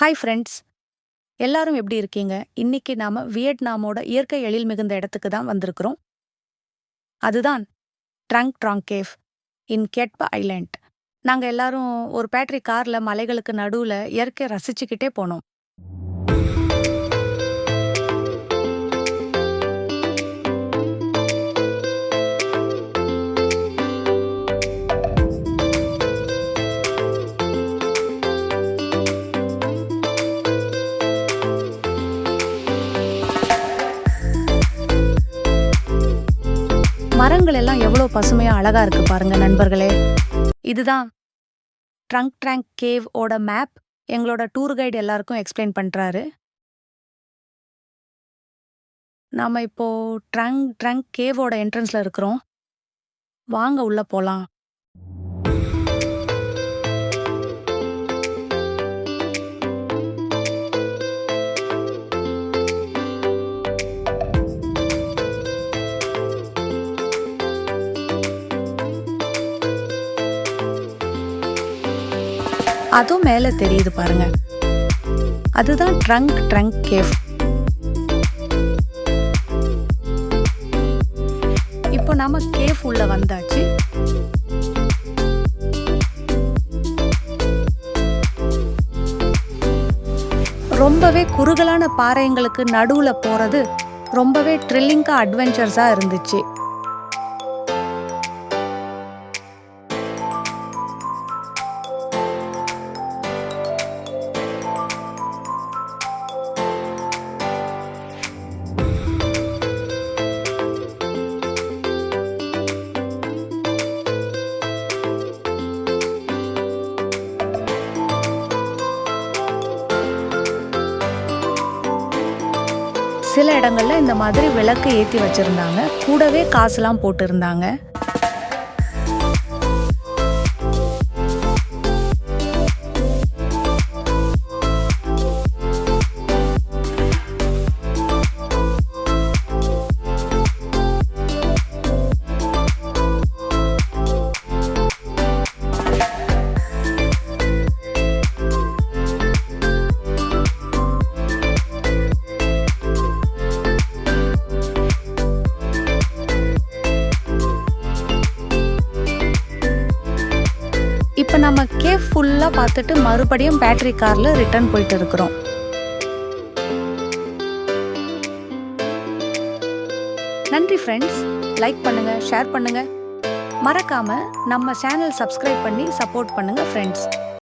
Hi friends, எல்லாரும் எப்படி இருக்கீங்க? இன்னைக்கு நாம வியட்நாமோட இயற்கை எழில் மிகுந்த இடத்துக்கு தான் வந்திருக்கிறோம். அதுதான் ட்ரங்க் ட்ராங் கேவ் இன் கெட்ப ஐலேண்ட். நாங்க எல்லாரும் ஒரு பேட்டரி கார்ல மலைகளுக்கு நடுவுல இயற்கையை ரசிச்சுக்கிட்டே போனோம். மரங்கள் எல்லாம் எவ்வளோ பசுமையா அழகா இருக்கு பாருங்க நண்பர்களே. இதுதான் ட்ரங்க் ட்ராங்க் கேவ் ஓட மேப். எங்களோட டூர் கைடு எல்லாருக்கும் எக்ஸ்பிளைன் பண்றாரு. நாம இப்போ ட்ரங்க் ட்ரங்க் கேவோட என்ட்ரன்ஸ்ல இருக்கிறோம். வாங்க உள்ள போலாம். அதுவும் மேல தெரியுது பாருங்க. அதுதான் ட்ரங்க் ட்ரங்க் கேவ். இப்போ நாம கேவ் உள்ள வந்தாச்சு. ரொம்பவே குறுகலான பாறைங்களுக்கு நடுவுல போறது ரொம்பவே த்ரில்லிங்கா அட்வென்ச்சர்ஸா இருந்துச்சு. சில இடங்கள்ல இந்த மாதிரி விளக்கு ஏத்தி வச்சிருந்தாங்க. கூடவே காசுலாம் போட்டு இருந்தாங்க. இப்போ நம்ம கேவ் ஃபுல்லா பார்த்துட்டு மறுபடியும் பேட்டரி கார்ல ரிட்டர்ன் போயிட்டு இருக்கிறோம். நன்றி ஃப்ரெண்ட்ஸ். லைக் பண்ணுங்க, ஷேர் பண்ணுங்க. மறக்காம நம்ம சேனல் சப்ஸ்கிரைப் பண்ணி சப்போர்ட் பண்ணுங்க ஃப்ரெண்ட்ஸ்.